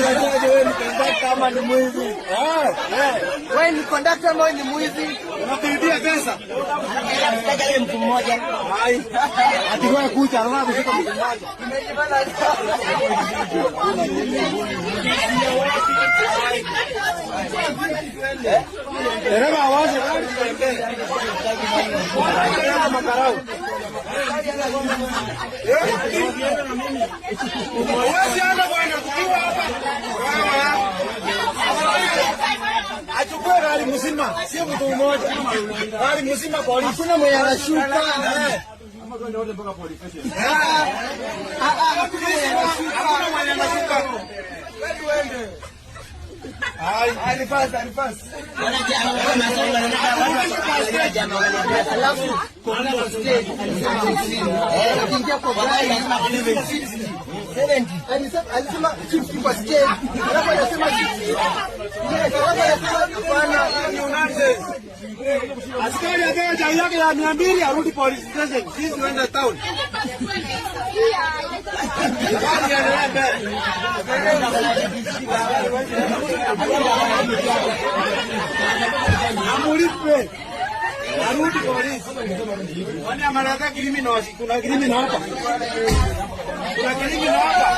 wewe ni kondakta ama ni mwizi? Wewe ni kondakta ama ni mwizi? Unakuibia pesa? Nataka ile mtu mmoja. Hai. Ati wewe kuja alama kushika mtu mmoja. Dereva awaje bwana? Makarau. Wewe ana bwana kukiwa hapa. Achukue gari mzima, sio mtu mmoja. Gari mzima polisi. Hakuna mwenye anashuka. Hakuna mwenye anashuka. Wewe alifasa. Alafu kwa stage alisema kwa barabara alisema 50 kwa stage. Alafu anasema 60. Askari apewe jai yake ya 200 arudi police station. Sisi tuende town. Amulipe. Arudi polisi. Wani amaraka criminal, kuna criminal hapa. Kuna criminal hapa.